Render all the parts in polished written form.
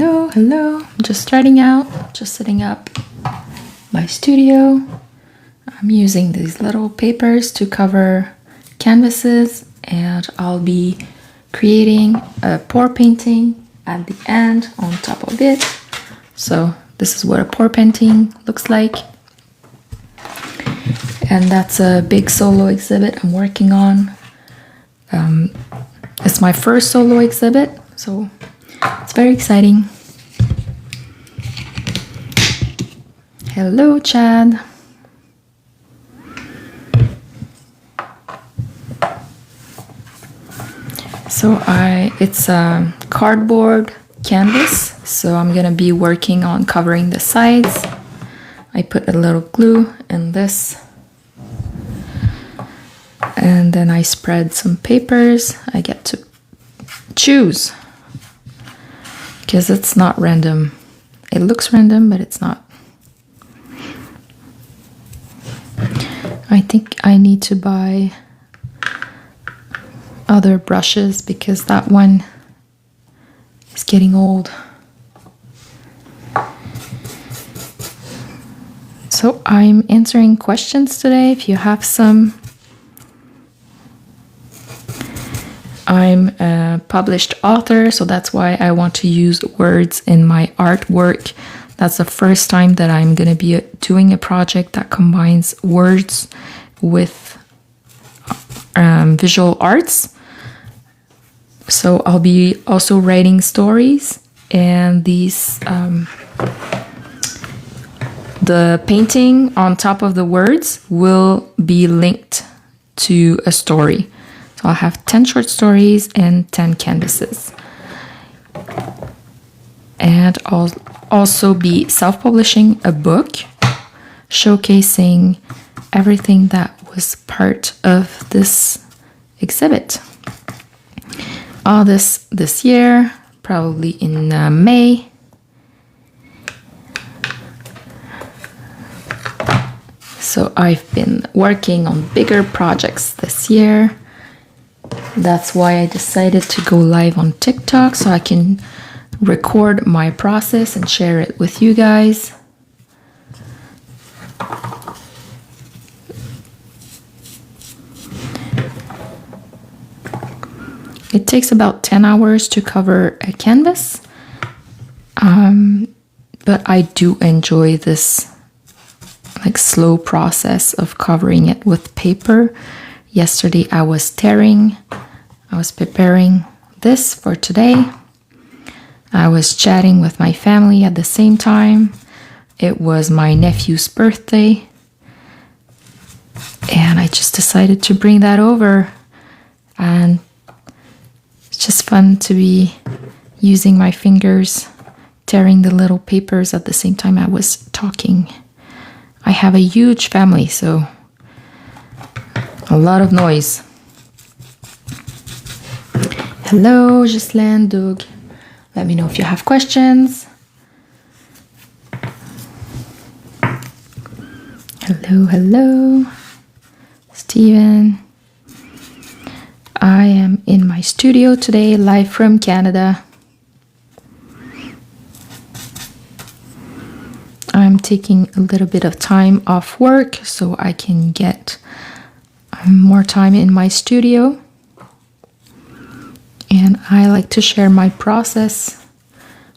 Hello, hello. I'm just starting out, just setting up my studio. I'm using these little papers to cover canvases, and I'll be creating a pour painting at the end on top of it. So this is what a pour painting looks like. And that's a big solo exhibit I'm working on. It's my first solo exhibit, so it's very exciting. Hello, Chad. So it's a cardboard canvas, so I'm gonna be working on covering the sides. I put a little glue in this, and then I spread some papers. I get to choose because it's not random. It looks random, but it's not. I think I need to buy other brushes because that one is getting old. So I'm answering questions today if you have some. I'm a published author, so that's why I want to use words in my artwork. That's the first time that I'm going to be doing a project that combines words with visual arts. So I'll be also writing stories, and these the painting on top of the words will be linked to a story. So I'll have 10 short stories and 10 canvases. And I'll also be self-publishing a book showcasing everything that was part of this exhibit. All this year, probably in May. So I've been working on bigger projects this year. That's why I decided to go live on TikTok so I can record my process and share it with you guys. It takes about 10 hours to cover a canvas, but I do enjoy this slow process of covering it with paper. Yesterday I was preparing this for today. I was chatting with my family at the same time. It was my nephew's birthday, and I just decided to bring that over, and it's just fun to be using my fingers, tearing the little papers at the same time I was talking. I have a huge family, so a lot of noise. Hello, Ghislaine, Doug. Let me know if you have questions. Hello, hello. Steven. I am in my studio today, live from Canada. I'm taking a little bit of time off work so I can get more time in my studio. And I like to share my process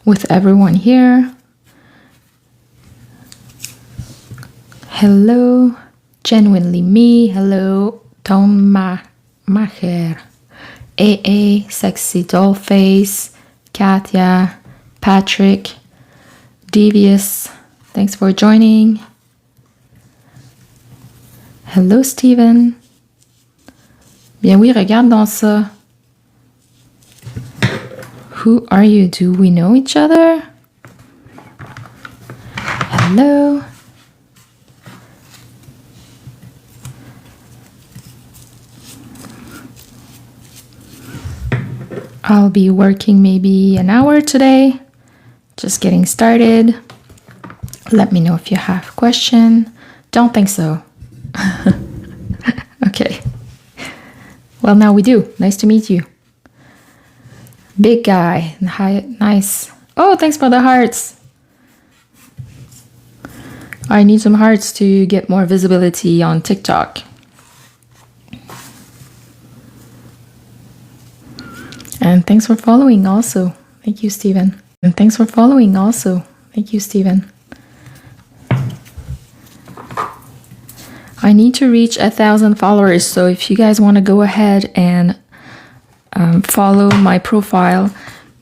with everyone here. Hello, Genuinely Me. Hello, Tom Macher. AA, Sexy Dollface, Katya, Patrick, Devious. Thanks for joining. Hello, Steven. Bien oui, regarde dans ça. Who are you? Do we know each other? Hello. I'll be working maybe an hour today. Just getting started. Let me know if you have a question. Don't think so. Okay. Well, now we do. Nice to meet you. Big guy. Hi, nice. Oh, thanks for the hearts. I need some hearts to get more visibility on TikTok. And thanks for following also. Thank you, Steven. And thanks for following also. Thank you, Steven. I need to reach 1,000 followers. So if you guys want to go ahead and follow my profile,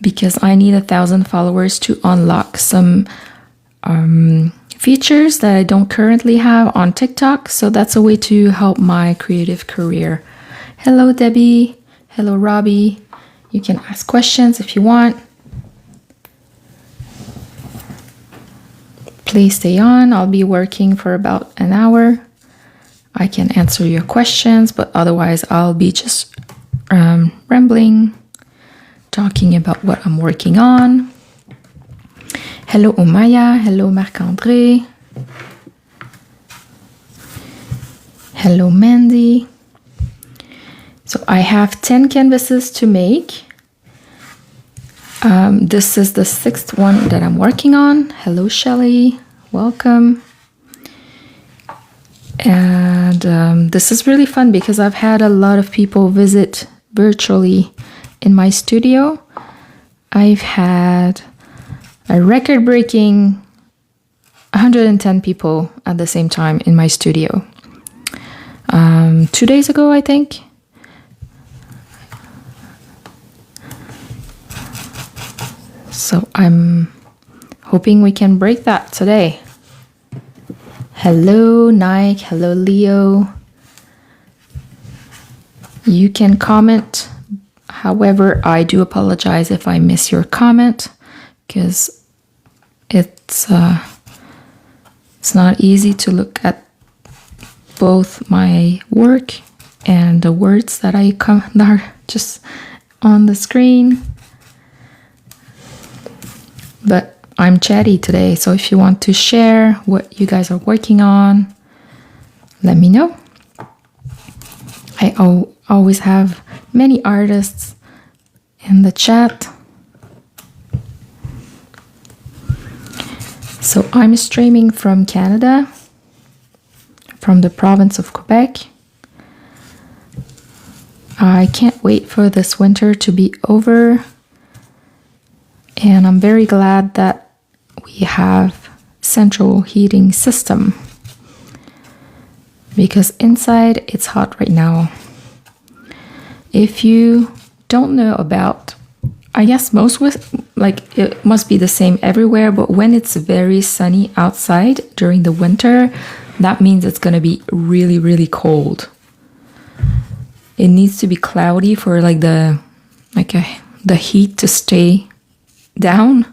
because I need 1,000 followers to unlock some features that I don't currently have on TikTok. So that's a way to help my creative career. Hello, Debbie. Hello, Robbie. You can ask questions if you want. Please stay on. I'll be working for about an hour. I can answer your questions, but otherwise I'll be just rambling, talking about what I'm working on. Hello, Omaya. Hello, Marc-André. Hello, Mandy. So I have 10 canvases to make. This is the 6th one that I'm working on. Hello, Shelly. Welcome. And this is really fun because I've had a lot of people visit virtually in my studio. I've had a record-breaking 110 people at the same time in my studio. 2 days ago, I think. So I'm hoping we can break that today. Hello, Nike. Hello, Leo. You can comment. However, I do apologize if I miss your comment because it's not easy to look at both my work and the words that that are just on the screen. But I'm chatty today, so if you want to share what you guys are working on, let me know. I always have many artists in the chat. So I'm streaming from Canada, from the province of Quebec. I can't wait for this winter to be over. And I'm very glad that we have central heating system because inside it's hot right now. If you don't know about, I guess it must be the same everywhere, but when it's very sunny outside during the winter, that means it's going to be really, really cold. It needs to be cloudy for the heat to stay down.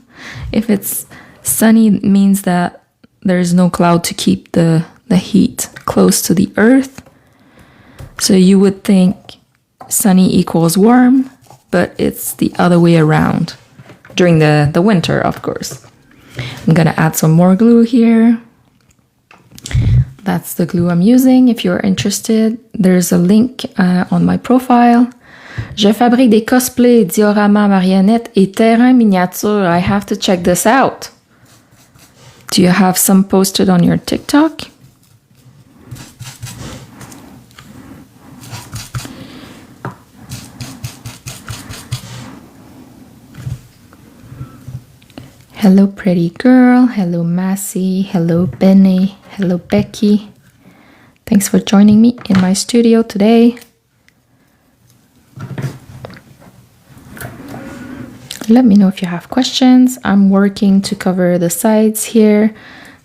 If it's sunny, it means that there's no cloud to keep the heat close to the earth. So you would think sunny equals warm, but it's the other way around during the winter, of course. I'm gonna add some more glue here. That's the glue I'm using. If you're interested, there's a link on my profile. Je fabrique des cosplays, dioramas, marionnettes et terrains miniatures. I have to check this out. Do you have some posted on your TikTok? Hello, pretty girl. Hello, Massey. Hello, Benny. Hello, Becky. Thanks for joining me in my studio today. Let me know if you have questions. I'm working to cover the sides here.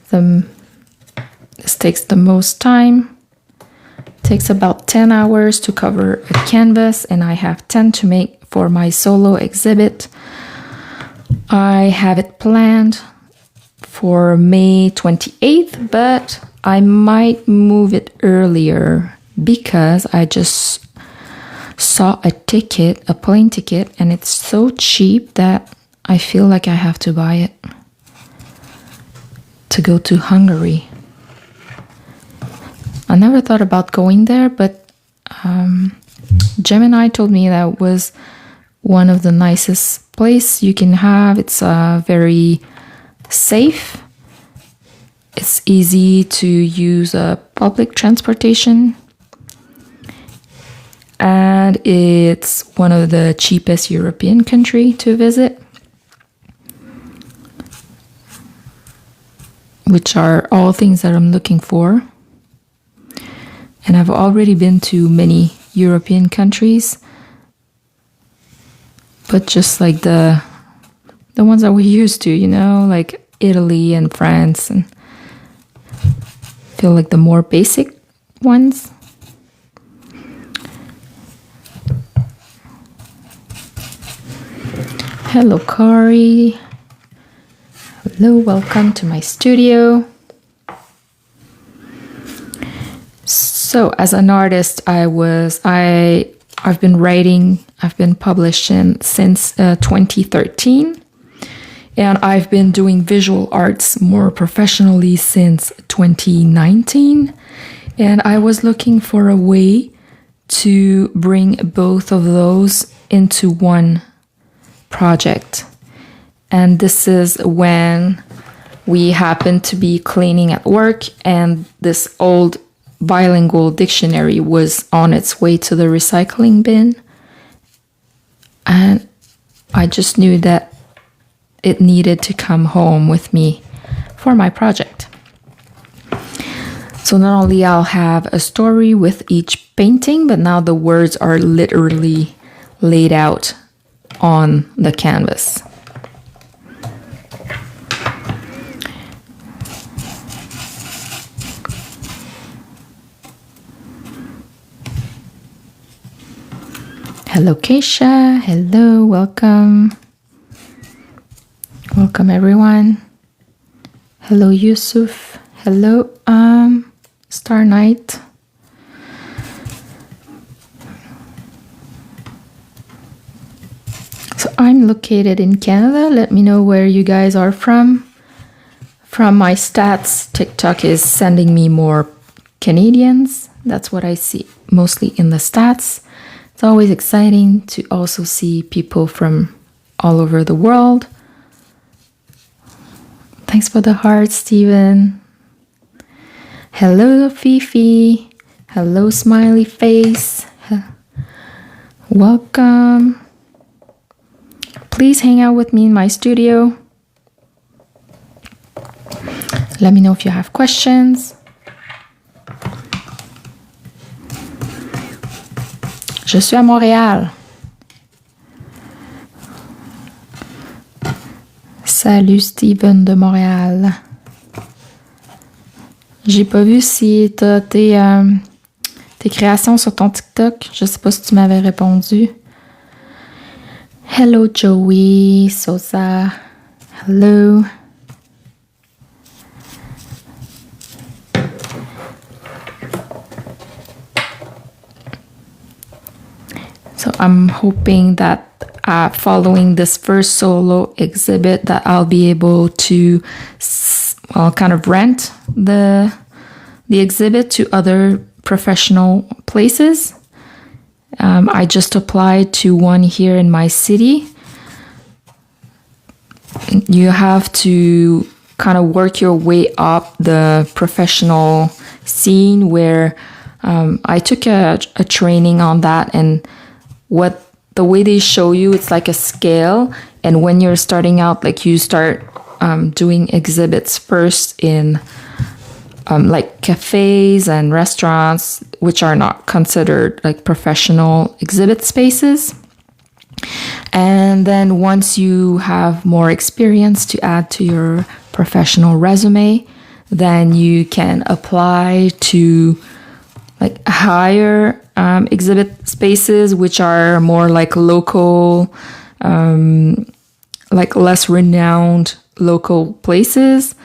This takes the most time. It takes about 10 hours to cover a canvas, and I have 10 to make for my solo exhibit. I have it planned for May 28th, but I might move it earlier because I just saw a plane ticket, and it's so cheap that I feel like I have to buy it to go to Hungary. I never thought about going there, but Gemini told me that was one of the nicest place you can have. It's very safe. It's easy to use public transportation. And it's one of the cheapest European country to visit, which are all things that I'm looking for. And I've already been to many European countries, but just like the ones that we're used to, you know, like Italy and France, and feel like the more basic ones. Hello, Corey. Hello, welcome to my studio. So, as an artist, I've been writing, I've been publishing since 2013, and I've been doing visual arts more professionally since 2019. And I was looking for a way to bring both of those into one project. And this is when we happened to be cleaning at work, and this old bilingual dictionary was on its way to the recycling bin. And I just knew that it needed to come home with me for my project. So not only I'll have a story with each painting, but now the words are literally laid out on the canvas. Hello, Keisha. Hello, welcome. Welcome, everyone. Hello, Yusuf. Hello, Star Knight. So I'm located in Canada. Let me know where you guys are from. From my stats, TikTok is sending me more Canadians. That's what I see mostly in the stats. It's always exciting to also see people from all over the world. Thanks for the heart, Steven. Hello, Fifi. Hello, smiley face. Welcome. Please hang out with me in my studio. Let me know if you have questions. Je suis à Montréal. Salut Steven de Montréal. J'ai pas vu si t'as tes créations sur ton TikTok. Je sais pas si tu m'avais répondu. Hello Joey Sosa. Hello. So I'm hoping that following this first solo exhibit that I'll be able to kind of rent the exhibit to other professional places. I just applied to one here in my city. You have to kind of work your way up the professional scene where I took a training on that, and the way they show you, it's like a scale. And when you're starting out, like you start doing exhibits first in like cafes and restaurants, which are not considered like professional exhibit spaces. And then once you have more experience to add to your professional resume, then you can apply to like higher exhibit spaces, which are more like local, like less renowned local places.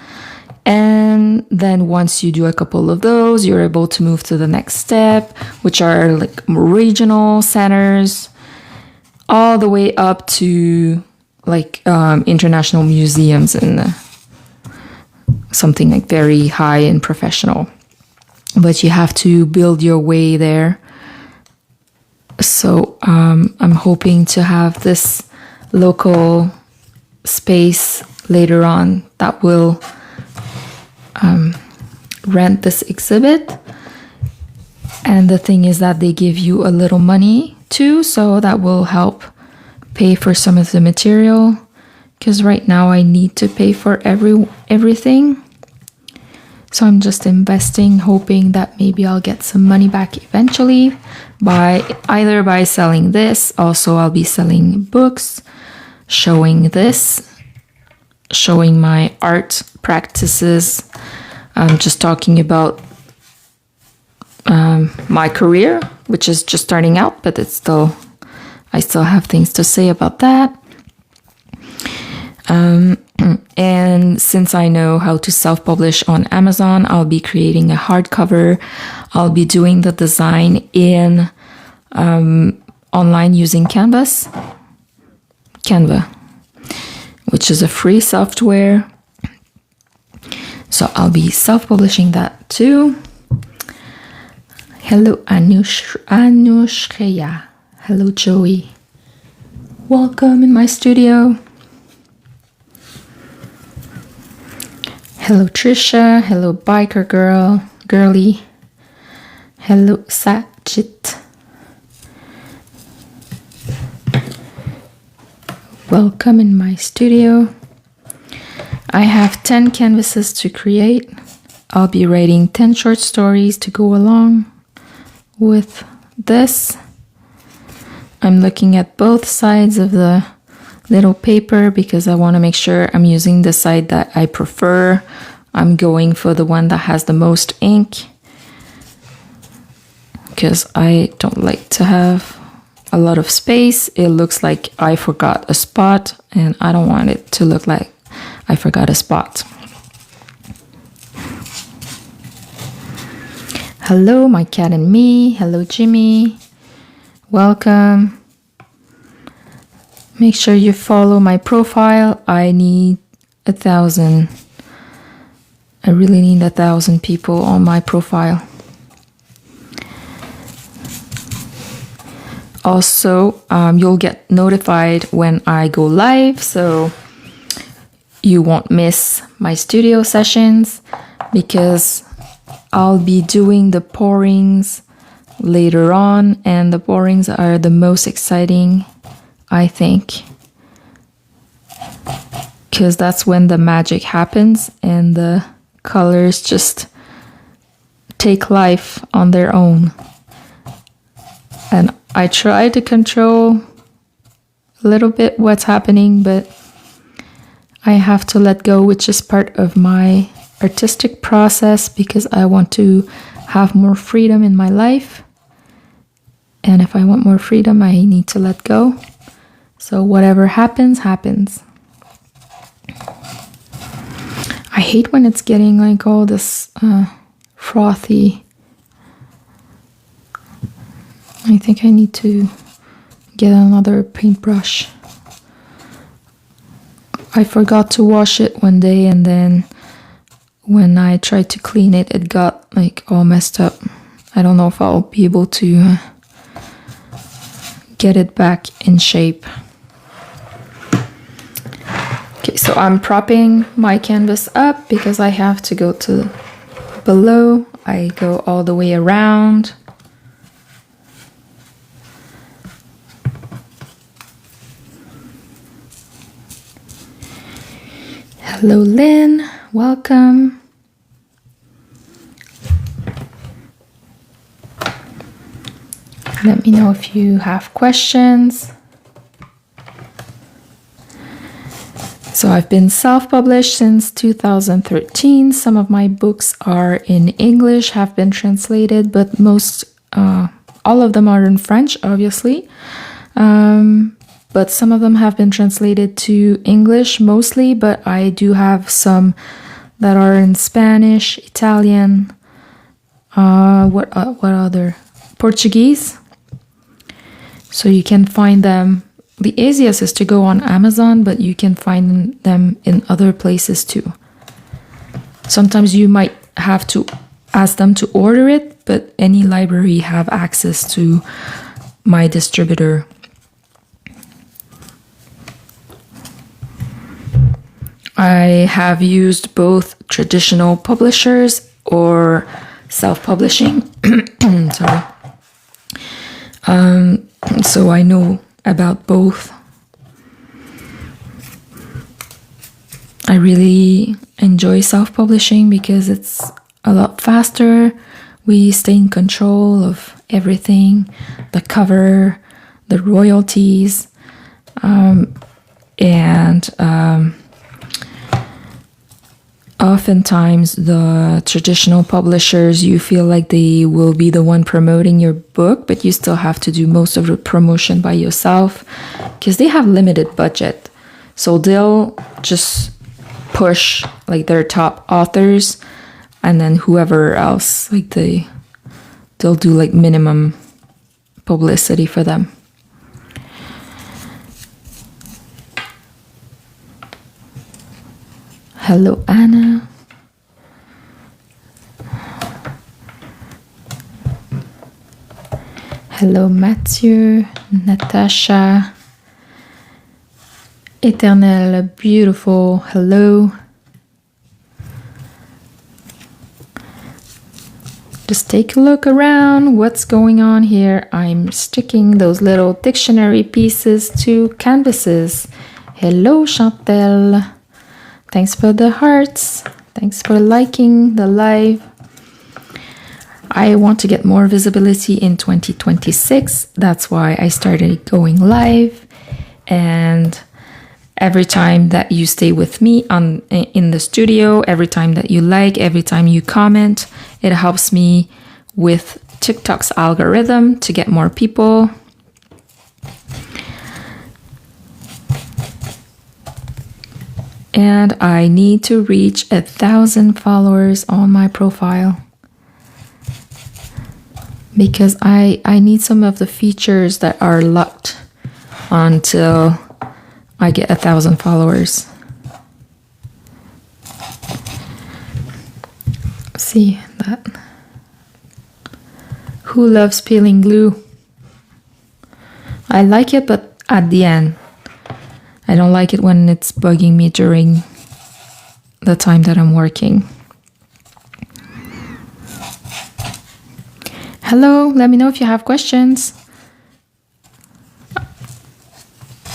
And then once you do a couple of those, you're able to move to the next step, which are like regional centers, all the way up to like international museums and something like very high and professional. But you have to build your way there. So I'm hoping to have this local space later on that will rent this exhibit. And the thing is that they give you a little money too, so that will help pay for some of the material, because right now I need to pay for everything. So I'm just investing, hoping that maybe I'll get some money back eventually by either selling this. Also, I'll be selling books, showing this, showing my art practices. I'm just talking about my career, which is just starting out, but I still have things to say about that. And since I know how to self-publish on Amazon, I'll be creating a hardcover. I'll be doing the design in online using Canva, which is a free software. So I'll be self-publishing that too. Hello, Anushkaya. Hello, Joey. Welcome in my studio. Hello, Trisha. Hello, Biker Girly. Hello, Sajit. Welcome in my studio. I have 10 canvases to create. I'll be writing 10 short stories to go along with this. I'm looking at both sides of the little paper because I want to make sure I'm using the side that I prefer. I'm going for the one that has the most ink because I don't like to have a lot of space. It looks like I forgot a spot and I don't want it to look like I forgot a spot. Hello, my cat and me. Hello, Jimmy. Welcome. Make sure you follow my profile. I need 1,000. I really need 1,000 people on my profile. Also, you'll get notified when I go live, so you won't miss my studio sessions because I'll be doing the pourings later on, and the pourings are the most exciting, I think, because that's when the magic happens and the colors just take life on their own. And I try to control a little bit what's happening, but I have to let go, which is part of my artistic process because I want to have more freedom in my life. And if I want more freedom, I need to let go. So whatever happens, happens. I hate when it's getting like all this frothy. I think I need to get another paintbrush. I forgot to wash it one day, and then when I tried to clean it, it got like all messed up. I don't know if I'll be able to get it back in shape. Okay, so I'm propping my canvas up because I have to go to below. I go all the way around. Hello, Lynn. Welcome. Let me know if you have questions. So I've been self-published since 2013. Some of my books are in English, have been translated, but all of them are in French, obviously. But some of them have been translated to English mostly, but I do have some that are in Spanish, Italian, what other? Portuguese. So you can find them. The easiest is to go on Amazon, but you can find them in other places too. Sometimes you might have to ask them to order it, but any library have access to my distributor. I have used both traditional publishers or self-publishing. Sorry. So I know about both. I really enjoy self-publishing because it's a lot faster. We stay in control of everything, the cover, the royalties, and oftentimes the traditional publishers, you feel like they will be the one promoting your book, but you still have to do most of the promotion by yourself because they have limited budget. So they'll just push like their top authors, and then whoever else, like they'll do like minimum publicity for them. Hello, Anna. Hello, Mathieu, Natasha, Eternal, beautiful, hello. Just take a look around. What's going on here? I'm sticking those little dictionary pieces to canvases. Hello, Chantel. Thanks for the hearts. Thanks for liking the live. I want to get more visibility in 2026. That's why I started going live. And every time that you stay with me in the studio, every time that you like, every time you comment, it helps me with TikTok's algorithm to get more people. And I need to reach 1,000 followers on my profile because I need some of the features that are locked until I get 1,000 followers. See that? Who loves peeling glue? I like it, but at the end. I don't like it when it's bugging me during the time that I'm working. Hello, let me know if you have questions.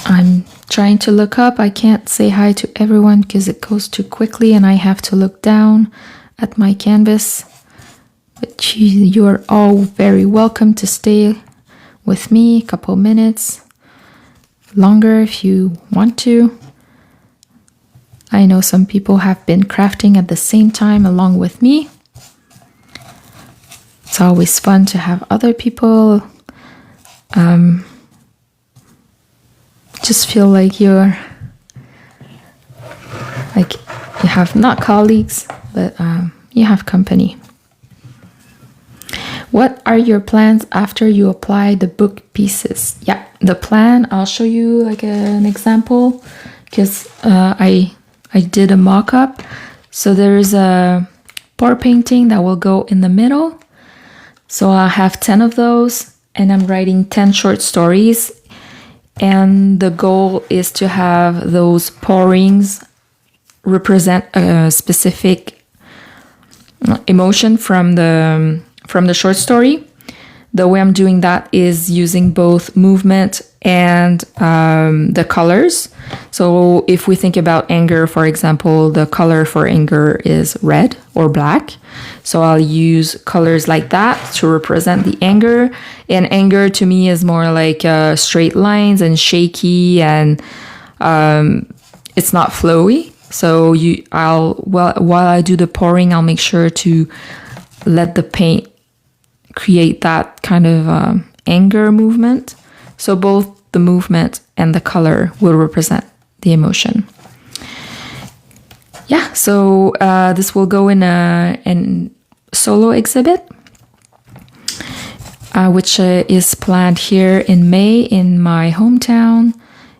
I'm trying to look up. I can't say hi to everyone because it goes too quickly and I have to look down at my canvas. But you're all very welcome to stay with me a couple minutes longer if you want to. I know some people have been crafting at the same time along with me. It's always fun to have other people just feel like you're like you have not colleagues, but you have company. What are your plans after you apply the book pieces? Yeah, the plan, I'll show you like an example because I did a mock-up. So there is a pour painting that will go in the middle. So I'll have 10 of those and I'm writing 10 short stories. And the goal is to have those pourings represent a specific emotion from the short story. The way I'm doing that is using both movement and the colors. So if we think about anger, for example, the color for anger is red or black. So I'll use colors like that to represent the anger. And anger to me is more like straight lines and shaky, and it's not flowy. So while I do the pouring, I'll make sure to let the paint create that kind of anger movement. So both the movement and the color will represent the emotion. Yeah, so this will go in a solo exhibit, which is planned here in May in my hometown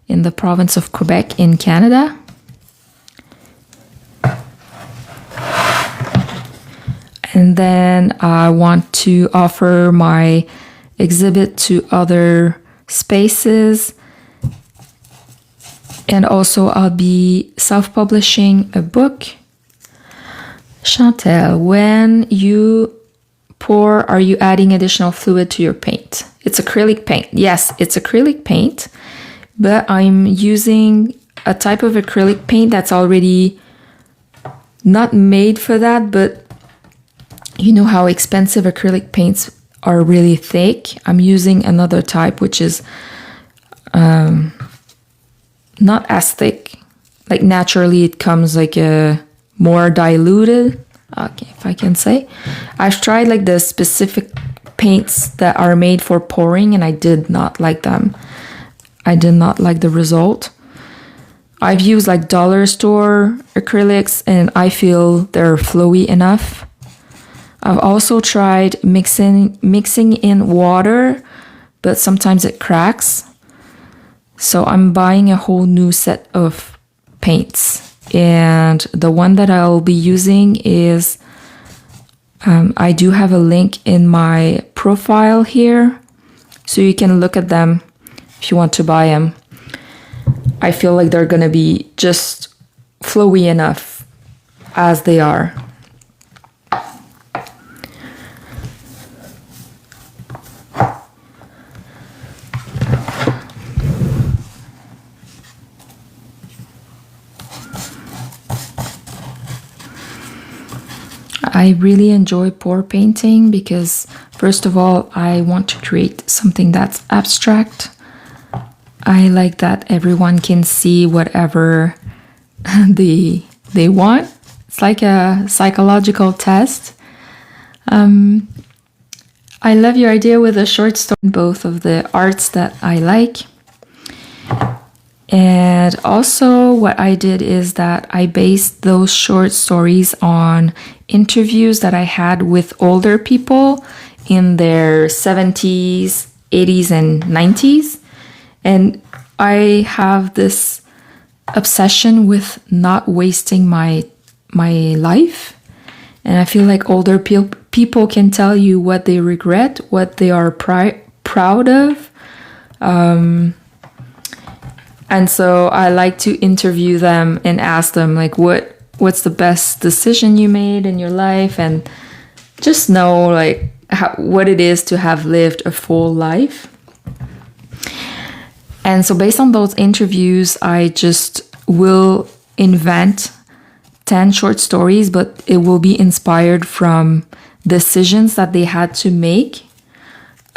in the province of Quebec in Canada. And then I want to offer my exhibit to other spaces. And also I'll be self-publishing a book. Chantel, when you pour, are you adding additional fluid to your paint? It's acrylic paint. Yes, it's acrylic paint, but I'm using a type of acrylic paint that's already not made for that, but you know how expensive acrylic paints are really thick. I'm using another type, which is not as thick. Like naturally it comes like a more diluted, okay, if I can say. I've tried like the specific paints that are made for pouring and I did not like them. I did not like the result. I've used like dollar store acrylics and I feel they're flowy enough. I've also tried mixing in water, but sometimes it cracks. So I'm buying a whole new set of paints. And the one that I'll be using is, I do have a link in my profile here, so you can look at them if you want to buy them. I feel like they're gonna be just flowy enough as they are. I really enjoy pour painting because, first of all, I want to create something that's abstract. I like that everyone can see whatever they want. It's like a psychological test. I love your idea with a short story, both of the arts that I like. And also what I did is that I based those short stories on interviews that I had with older people in their 70s, 80s, and 90s. And I have this obsession with not wasting my life. And I feel like older people can tell you what they regret, what they are proud of. And so I like to interview them and ask them like what's the best decision you made in your life, and just know like what it is to have lived a full life. And so based on those interviews, I just will invent 10 short stories, but it will be inspired from decisions that they had to make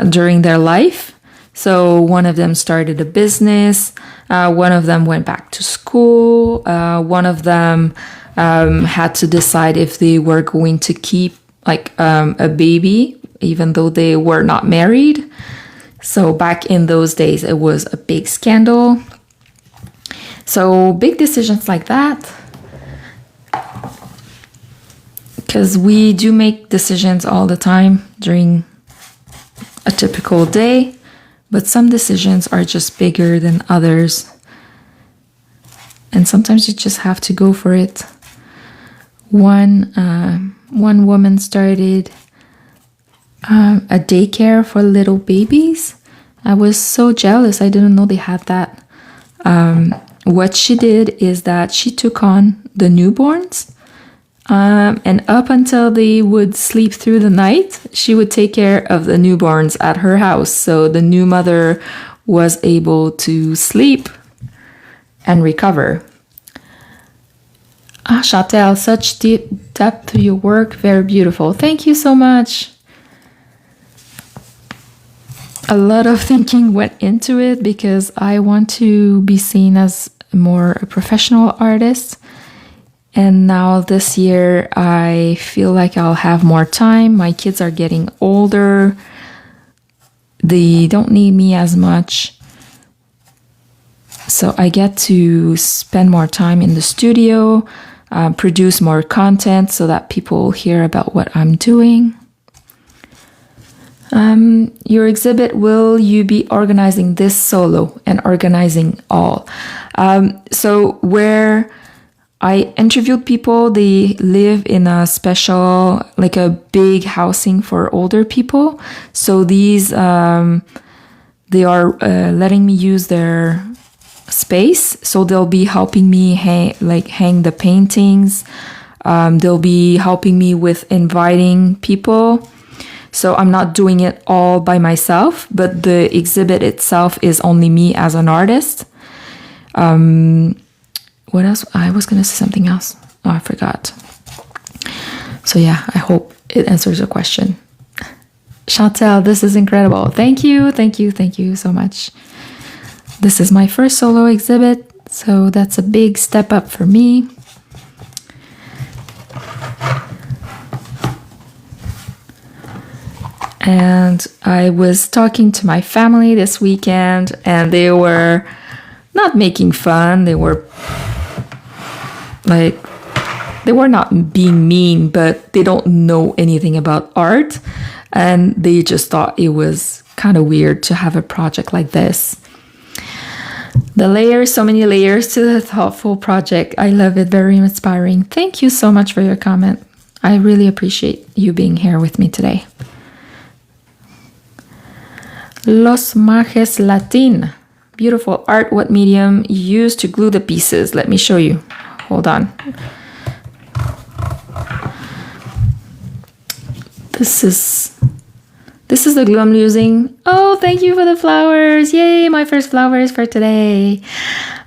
during their life. So one of them started a business, one of them went back to school, one of them had to decide if they were going to keep like a baby, even though they were not married. So back in those days, it was a big scandal. So big decisions like that. Because we do make decisions all the time during a typical day. But some decisions are just bigger than others. And sometimes you just have to go for it. One woman started a daycare for little babies. I was so jealous. I didn't know they had that. What she did is that she took on the newborns. And up until they would sleep through the night, she would take care of the newborns at her house. So the new mother was able to sleep and recover. Ah, Chantel, such deep depth to your work. Very beautiful. Thank you so much. A lot of thinking went into it because I want to be seen as more a professional artist. And now this year, I feel like I'll have more time. My kids are getting older. They don't need me as much. So I get to spend more time in the studio, produce more content so that people hear about what I'm doing. Your exhibit, will you be organizing this solo and organizing all? So where I interviewed people. They live in a special, like a big housing for older people. So these, they are letting me use their space. So they'll be helping me hang the paintings. They'll be helping me with inviting people. So I'm not doing it all by myself, but the exhibit itself is only me as an artist. What else? I was going to say something else. Oh, I forgot. So yeah, I hope it answers your question. Chantel, this is incredible. Thank you. Thank you. Thank you so much. This is my first solo exhibit, so that's a big step up for me. And I was talking to my family this weekend, and they were not making fun. They were not being mean, but they don't know anything about art. And they just thought it was kind of weird to have a project like this. The layers, so many layers to the thoughtful project. I love it. Very inspiring. Thank you so much for your comment. I really appreciate you being here with me today. Los Majes Latin. Beautiful art. What medium you use to glue the pieces? Let me show you. Hold on. This is the glue I'm using. Oh, thank you for the flowers. Yay, my first flowers for today.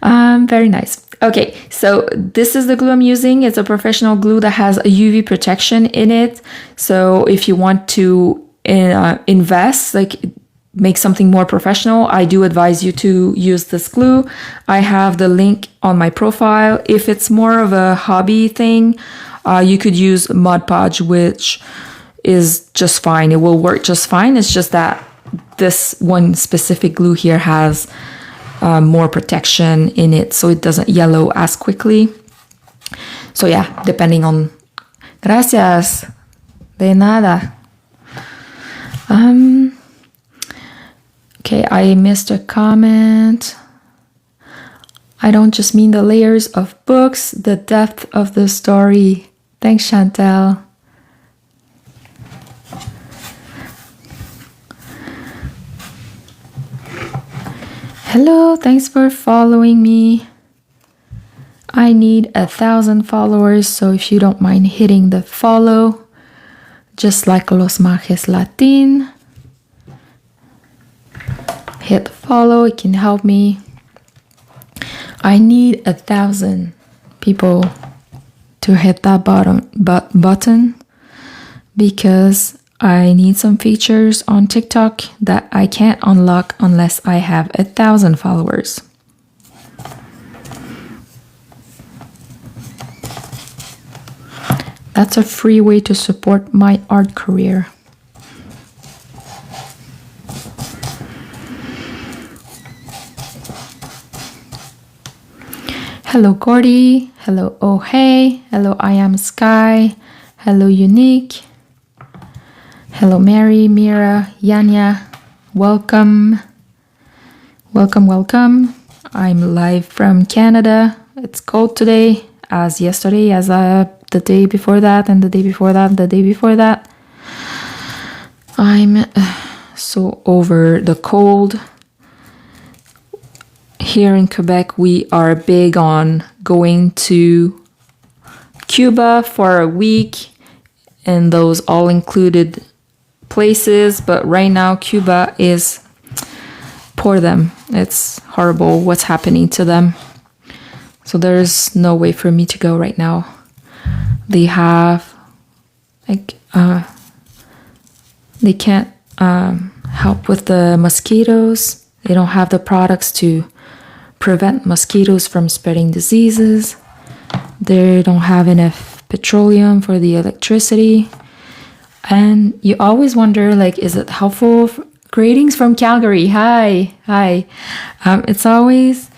Very nice. Okay, so this is the glue I'm using. It's a professional glue that has a UV protection in it. So if you want to invest, like make something more professional, I do advise you to use this glue. I have the link on my profile. If it's more of a hobby thing, you could use Mod Podge, which is just fine. It will work just fine. It's just that this one specific glue here has more protection in it, so it doesn't yellow as quickly. So yeah, depending on... Gracias. De nada. Okay, I missed a comment. I don't just mean the layers of books, the depth of the story. Thanks, Chantel. Hello, thanks for following me. I need 1,000 followers, so if you don't mind hitting the follow, just like Los Majes Latin, hit follow, it can help me. I need 1,000 people to hit that button because I need some features on TikTok that I can't unlock unless I have 1,000 followers. That's a free way to support my art career. Hello Gordy, hello Oh Hey, hello I Am Sky, hello Unique, hello Mary, Mira, Yanya, welcome, welcome, welcome. I'm live from Canada. It's cold today, as yesterday, as the day before that, and the day before that, the day before that. I'm so over the cold. Here in Quebec, we are big on going to Cuba for a week and those all-included places. But right now, Cuba is, poor them. It's horrible what's happening to them. So there's no way for me to go right now. They have, like, they can't help with the mosquitoes. They don't have the products to prevent mosquitoes from spreading diseases. They don't have enough petroleum for the electricity. And you always wonder, like, is it helpful? Greetings from Calgary. Hi. It's always,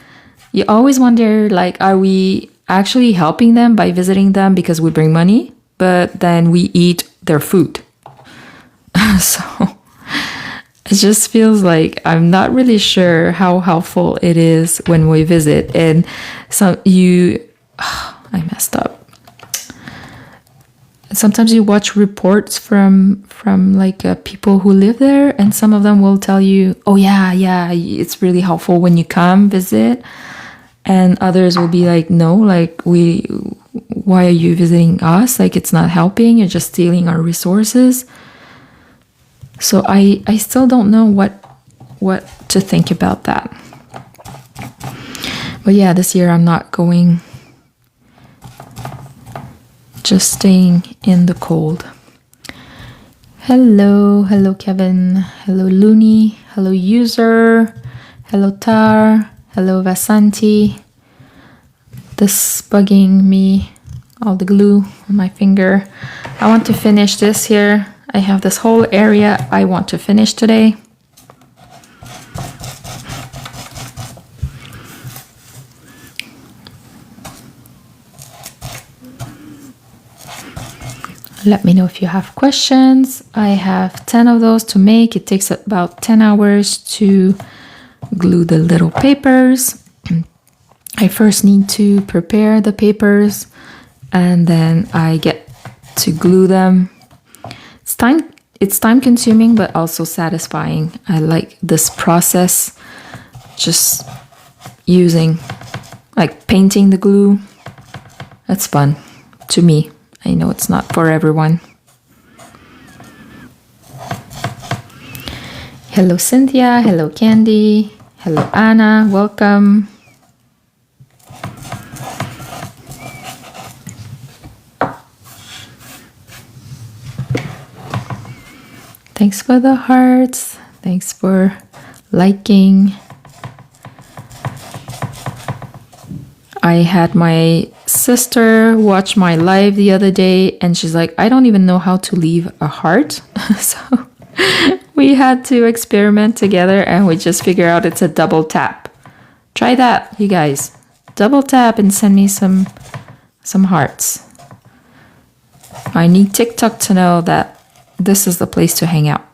you always wonder, like, are we actually helping them by visiting them because we bring money, but then we eat their food? So it just feels like I'm not really sure how helpful it is when we visit. And so you I messed up. Sometimes you watch reports from like people who live there, and some of them will tell you, oh yeah, it's really helpful when you come visit, and others will be like, no, like why are you visiting us? Like, it's not helping, you're just stealing our resources. So I still don't know what to think about that. But yeah, this year I'm not going, just staying in the cold. Hello Kevin, hello Looney, hello user, hello Tar, hello Vasanti. This bugging me, all the glue on my finger. I want to finish this here. I have this whole area I want to finish today. Let me know if you have questions. I have 10 of those to make. It takes about 10 hours to glue the little papers. I first need to prepare the papers and then I get to glue them. It's time consuming but also satisfying. I like this process, just using, like painting the glue. That's fun to me. I know it's not for everyone. Hello Cynthia, hello Candy, hello Anna, welcome. Thanks for the hearts, thanks for liking. I had my sister watch my live the other day and she's like, I don't even know how to leave a heart. So we had to experiment together and we just figured out it's a double tap. Try that, you guys. Double tap and send me some hearts. I need TikTok to know that this is the place to hang out.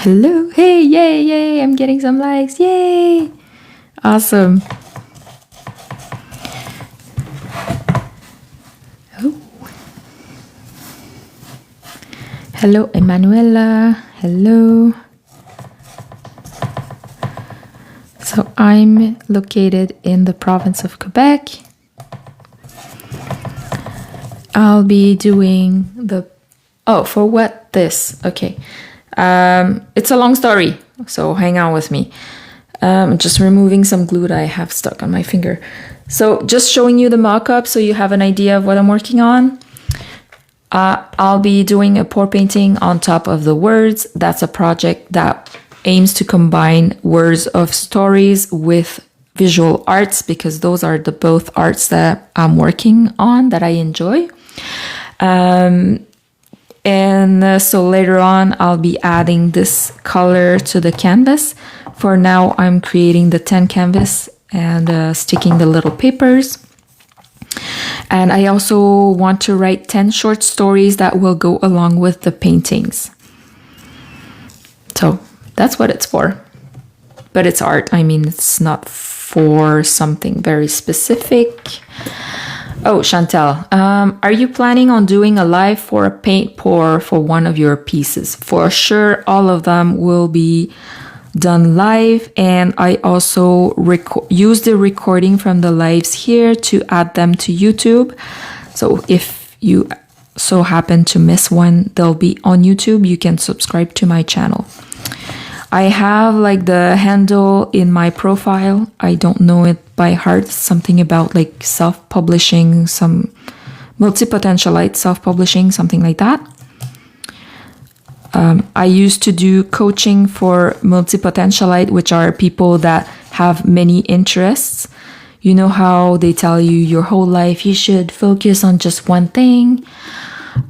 Hello, hey, yay, I'm getting some likes, yay. Awesome. Oh. Hello, Emanuela. Hello. So I'm located in the province of Quebec. I'll be doing the... Oh, for what this? Okay. It's a long story, so hang on with me. Just removing some glue that I have stuck on my finger. So just showing you the mock-up so you have an idea of what I'm working on. I'll be doing a pour painting on top of the words. That's a project that aims to combine words of stories with visual arts, because those are the both arts that I'm working on that I enjoy. So later on, I'll be adding this color to the canvas. For now, I'm creating the 10 canvas and sticking the little papers. And I also want to write 10 short stories that will go along with the paintings. So that's what it's for. But it's art. I mean, it's not for something very specific. Oh, Chantel, are you planning on doing a live for a paint pour for one of your pieces? For sure, all of them will be done live, and I also use the recording from the lives here to add them to YouTube. So if you so happen to miss one, they'll be on YouTube. You can subscribe to my channel. I have like the handle in my profile. I don't know it by heart. Something about like self-publishing, some Multipotentialite self-publishing, something like that. I used to do coaching for Multipotentialite, which are people that have many interests. You know how they tell you your whole life you should focus on just one thing.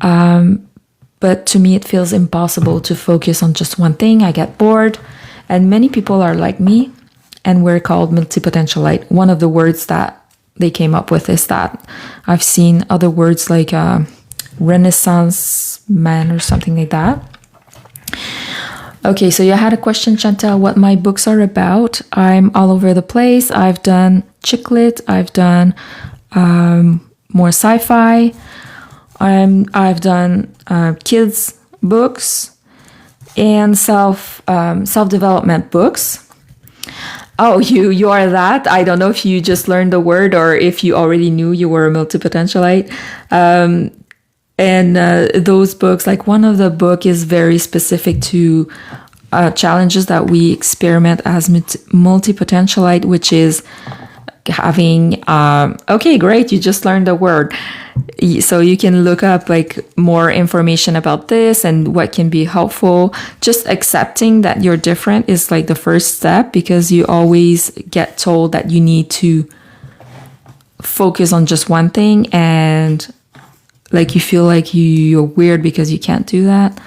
But to me, it feels impossible to focus on just one thing. I get bored. And many people are like me, and we're called Multipotentialite. One of the words that they came up with is that. I've seen other words like Renaissance man or something like that. Okay, so you had a question, Chantal, what my books are about. I'm all over the place. I've done chick lit. I've done more sci-fi. I've done kids books and self-development books. Oh, you are that? I don't know if you just learned the word or if you already knew you were a multipotentialite. And those books, like one of the book is very specific to challenges that we experiment as multipotentialite, which is having, okay, great, you just learned the word. So you can look up like more information about this and what can be helpful. Just accepting that you're different is like the first step, because you always get told that you need to focus on just one thing, and like you feel like you're weird because you can't do that.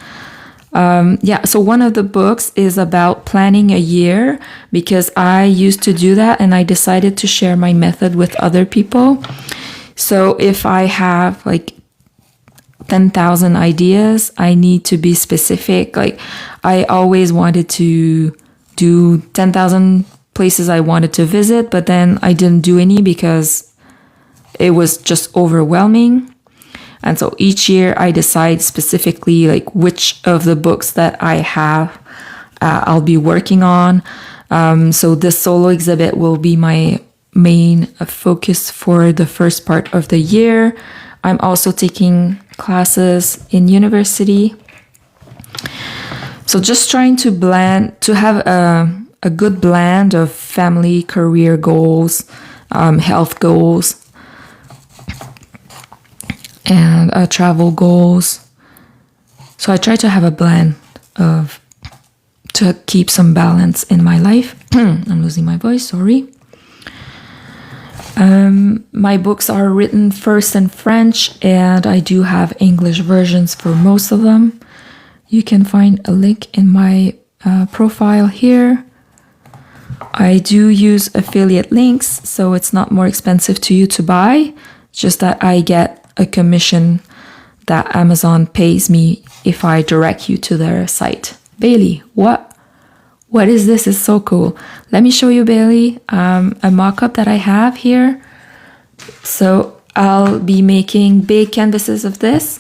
So one of the books is about planning a year, because I used to do that and I decided to share my method with other people. So if I have like 10,000 ideas, I need to be specific. Like I always wanted to do 10,000 places I wanted to visit, but then I didn't do any because it was just overwhelming. And so each year I decide specifically like which of the books that I have I'll be working on. So this solo exhibit will be my main focus for the first part of the year. I'm also taking classes in university. So just trying to have a good blend of family, career goals, health goals, and travel goals. So I try to have a blend to keep some balance in my life. I'm losing my voice, sorry. My books are written first in French, and I do have English versions for most of them. You can find a link in my profile here. I do use affiliate links, so it's not more expensive to you to buy, just that I get a commission that Amazon pays me if I direct you to their site. Bailey, what is this? It's so cool. Let me show you, Bailey, a mock-up that I have here. So I'll be making big canvases of this.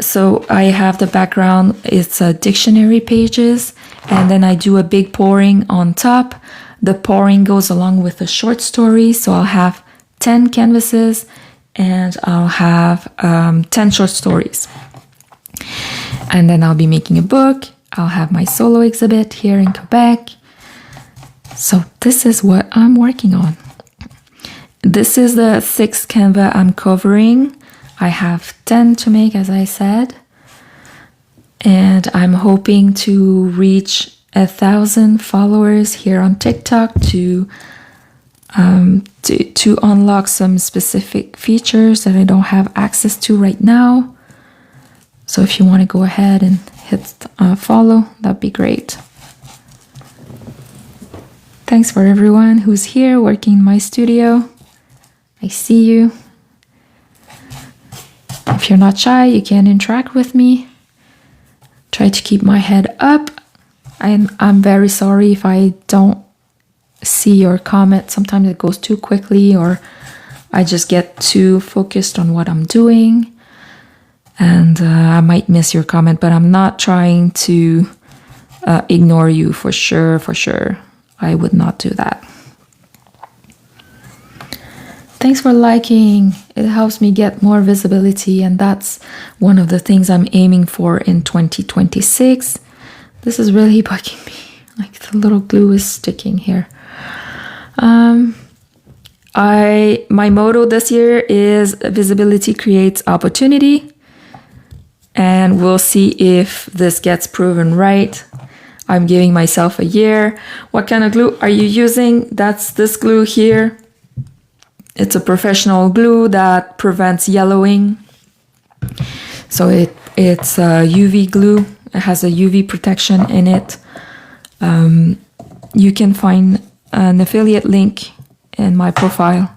So I have the background, it's dictionary pages, and then I do a big pouring on top. The pouring goes along with the short story, so I'll have 10 canvases and I'll have 10 short stories. And then I'll be making a book. I'll have my solo exhibit here in Quebec. So this is what I'm working on. This is the 6th canvas I'm covering. I have 10 to make, as I said. And I'm hoping to reach 1,000 followers here on TikTok to unlock some specific features that I don't have access to right now. So if you want to go ahead and hit follow, that'd be great. Thanks for everyone who's here working in my studio. I see you. If you're not shy, you can interact with me. Try to keep my head up. I'm very sorry if I don't see your comment. Sometimes it goes too quickly, or I just get too focused on what I'm doing, and I might miss your comment, but I'm not trying to ignore you for sure. I would not do that. Thanks for liking. It helps me get more visibility, and that's one of the things I'm aiming for in 2026. This is really bugging me. Like the little glue is sticking here. My motto this year is visibility creates opportunity, and we'll see if this gets proven right. I'm giving myself a year. What kind of glue are you using? That's this glue here. It's a professional glue that prevents yellowing. So it's a UV glue. It has a UV protection in it. You can find an affiliate link in my profile.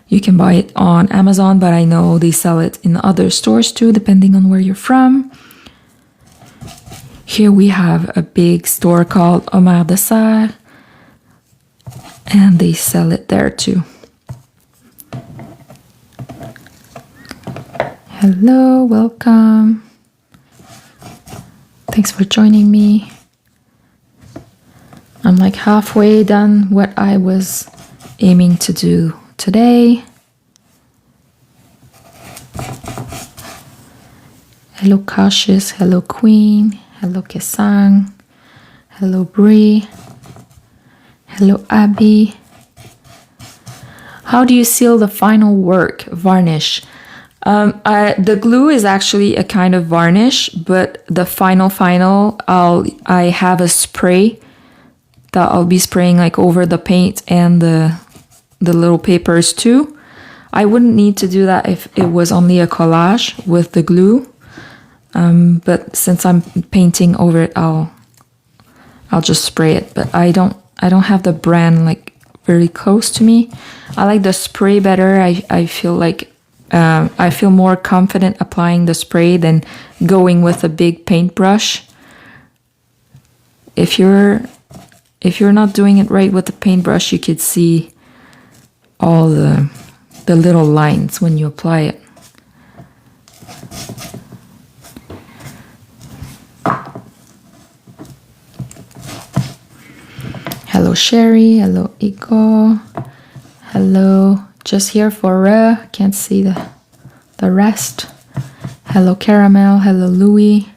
You can buy it on Amazon, but I know they sell it in other stores too, depending on where you're from. Here we have a big store called Omer de Serre, and they sell it there too. Hello, welcome. Thanks for joining me. I'm like halfway done what I was aiming to do today. Hello, Cautious. Hello, Queen. Hello, Kesang. Hello, Bree. Hello, Abby. How do you seal the final work? Varnish. The glue is actually a kind of varnish, but the final, I have a spray that I'll be spraying like over the paint and the little papers too. I wouldn't need to do that if it was only a collage with the glue. But since I'm painting over it, I'll just spray it. But I don't have the brand like very close to me. I like the spray better. I feel like I feel more confident applying the spray than going with a big paintbrush. If you're not doing it right with the paintbrush, you could see all the little lines when you apply it. Hello, Sherry. Hello, Iko. Hello. Just here for can't see the rest. Hello, Caramel. Hello, Louis.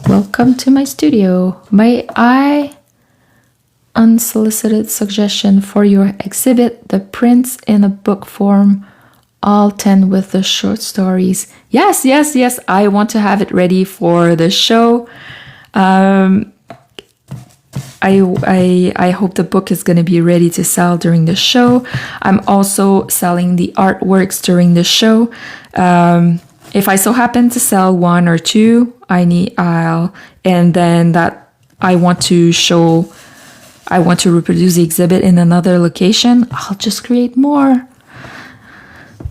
Welcome to my studio. May I unsolicited suggestion for your exhibit, the prints in a book form, all 10 with the short stories? Yes. I want to have it ready for the show. I hope the book is going to be ready to sell during the show. I'm also selling the artworks during the show. If I so happen to sell one or two, and then that I want to reproduce the exhibit in another location, I'll just create more.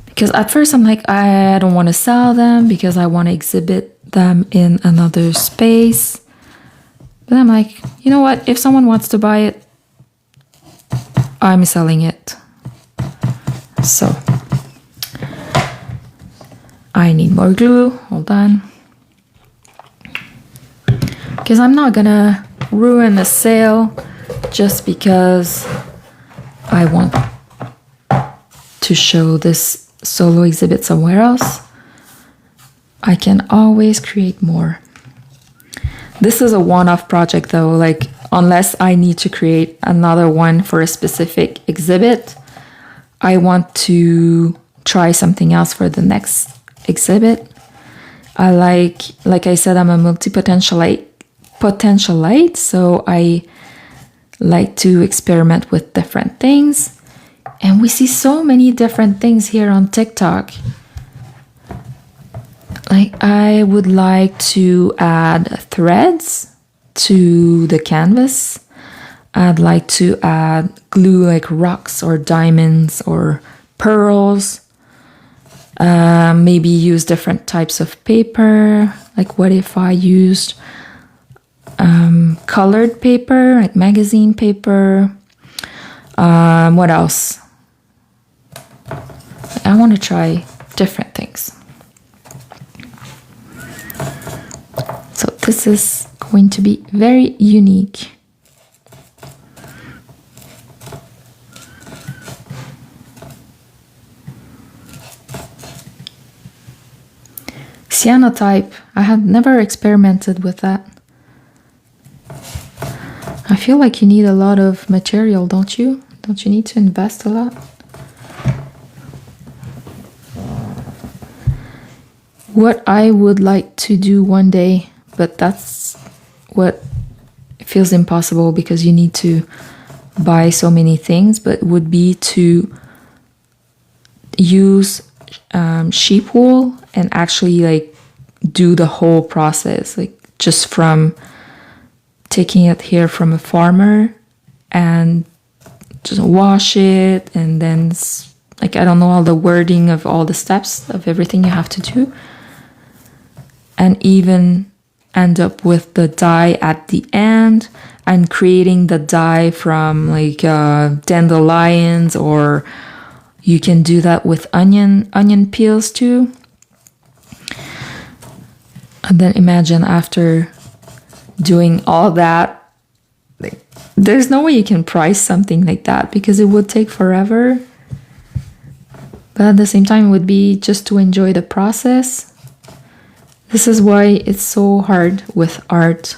Because at first I'm like, I don't want to sell them because I want to exhibit them in another space. But I'm like, you know what? If someone wants to buy it, I'm selling it. So I need more glue. Hold on. Because I'm not gonna ruin the sale just because I want to show this solo exhibit somewhere else. I can always create more. This is a one-off project though, like unless I need to create another one for a specific exhibit, I want to try something else for the next exhibit. I like I said, I'm a multipotentialite, so I like to experiment with different things. And we see so many different things here on TikTok. Like I would like to add threads to the canvas. I'd like to add glue like rocks or diamonds or pearls. Maybe use different types of paper. Like what if I used colored paper, like magazine paper? What else? I want to try different things. So this is going to be very unique. Cyanotype. I have never experimented with that. I feel like you need a lot of material, don't you? Don't you need to invest a lot? What I would like to do one day, but that's what feels impossible because you need to buy so many things, but would be to use sheep wool and actually like do the whole process, like just from taking it here from a farmer and just wash it, and then like I don't know all the wording of all the steps of everything you have to do, and even end up with the dye at the end and creating the dye from like dandelions or You can do that with onion peels too. And then imagine after doing all that, like, there's no way you can price something like that because it would take forever. But at the same time, it would be just to enjoy the process. This is why it's so hard with art.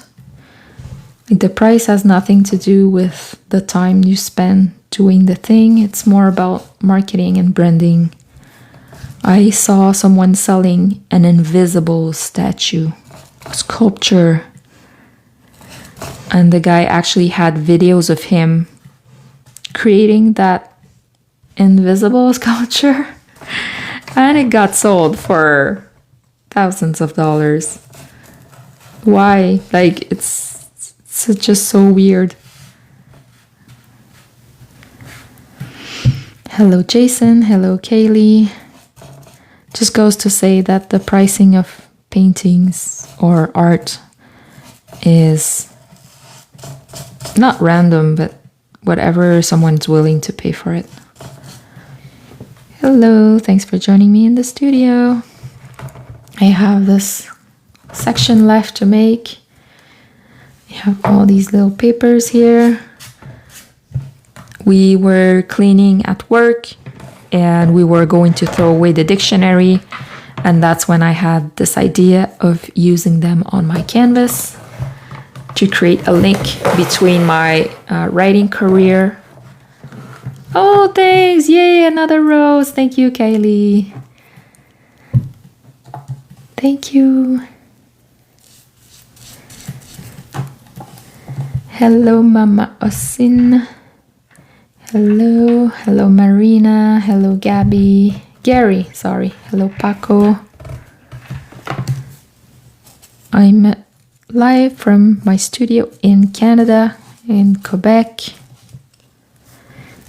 Like, the price has nothing to do with the time you spend doing the thing. It's more about marketing and branding. I saw someone selling an invisible statue, a sculpture. And the guy actually had videos of him creating that invisible sculpture. And it got sold for thousands of dollars. Why? Like, it's just so weird. Hello, Jason. Hello, Kaylee. Just goes to say that the pricing of paintings or art is not random, but whatever someone's willing to pay for it. Hello, thanks for joining me in the studio. I have this section left to make. I have all these little papers here. We were cleaning at work and we were going to throw away the dictionary, and that's when I had this idea of using them on my canvas to create a link between my writing career. Oh, thanks! Yay, another rose! Thank you, Kylie. Thank you. Hello, Mama Osin. Hello Marina, hello Gary, sorry, hello Paco. I'm live from my studio in Canada, in Quebec.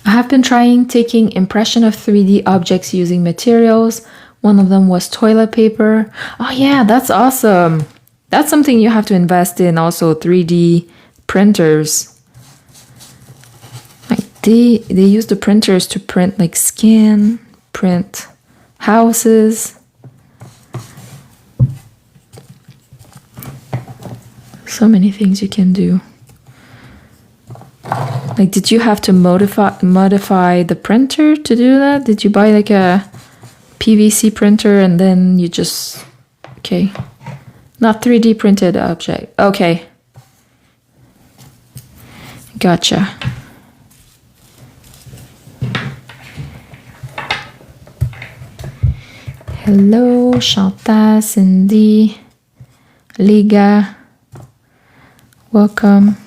I have been trying taking impression of 3D objects using materials. One of them was toilet paper. Oh yeah, that's awesome. That's something you have to invest in, also 3D printers. They use the printers to print like skin, print houses. So many things you can do. Like, did you have to modify the printer to do that? Did you buy like a PVC printer and then you just... Okay. Not 3D printed object. Okay. Gotcha. Hello, Chantal, Cindy, Liga, welcome.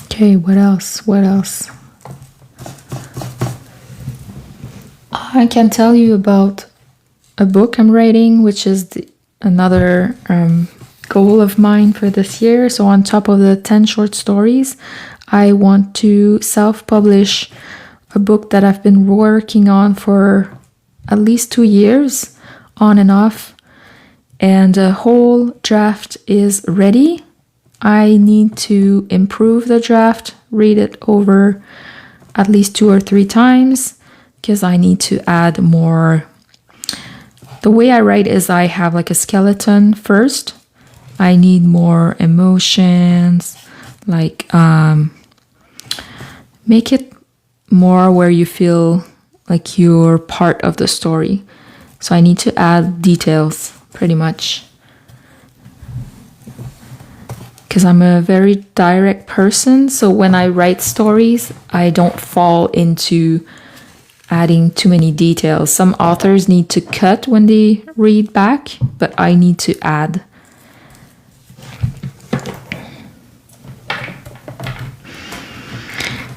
Okay, what else? What else? I can tell you about a book I'm writing, which is another goal of mine for this year. So on top of the 10 short stories, I want to self-publish a book that I've been working on for at least 2 years, on and off. And a whole draft is ready. I need to improve the draft, read it over at least 2 or 3 times, because I need to add more. The way I write is I have like a skeleton first. I need more emotions, like make it more where you feel like you're part of the story. So I need to add details pretty much. Because I'm a very direct person, so when I write stories, I don't fall into adding too many details. Some authors need to cut when they read back, but I need to add.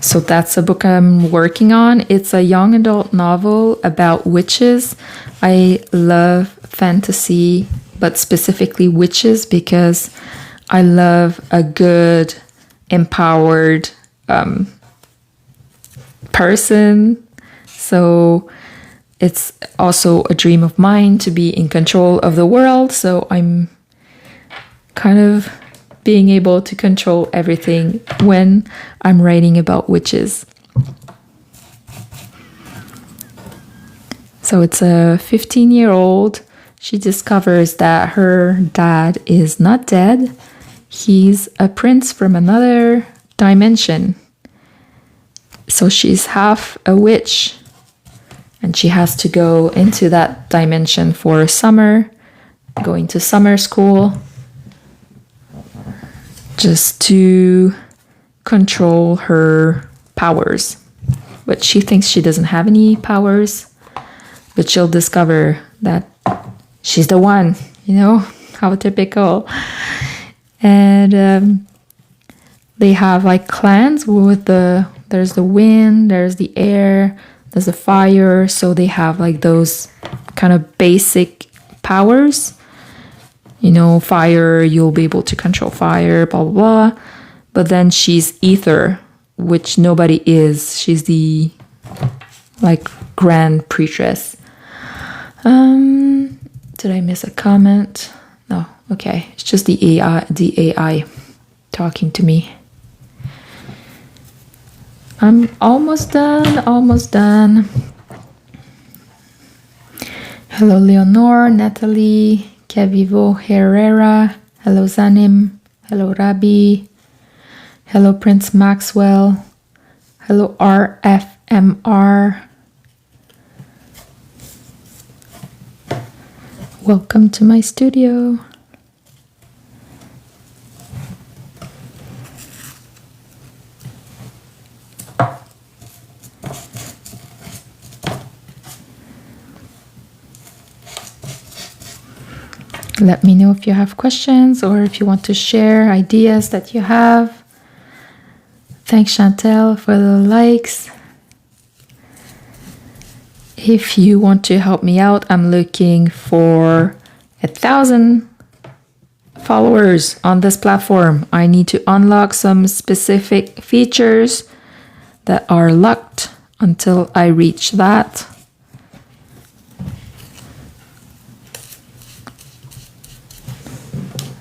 So that's a book I'm working on. It's a young adult novel about witches. I love fantasy, but specifically witches, because I love a good, empowered person. So it's also a dream of mine to be in control of the world. So I'm kind of being able to control everything when I'm writing about witches. So it's a 15-year-old. She discovers that her dad is not dead. He's a prince from another dimension. So she's half a witch. And she has to go into that dimension for summer, going to summer school, just to control her powers. But she thinks she doesn't have any powers. But she'll discover that she's the one, you know, how typical. And they have like clans with there's the wind, there's the air, there's the fire. So they have like those kind of basic powers. You know, fire, you'll be able to control fire, blah, blah, blah. But then she's ether, which nobody is. She's the like grand priestess. Did I miss a comment? No, okay. It's just the AI talking to me. I'm almost done. Hello, Leonore, Natalie, Kevivo Herrera. Hello, Zanim. Hello, Rabbi. Hello, Prince Maxwell. Hello, RFMR. Welcome to my studio. Let me know if you have questions or if you want to share ideas that you have. Thanks, Chantel, for the likes. If you want to help me out, I'm looking for 1,000 followers on this platform. I need to unlock some specific features that are locked until I reach that.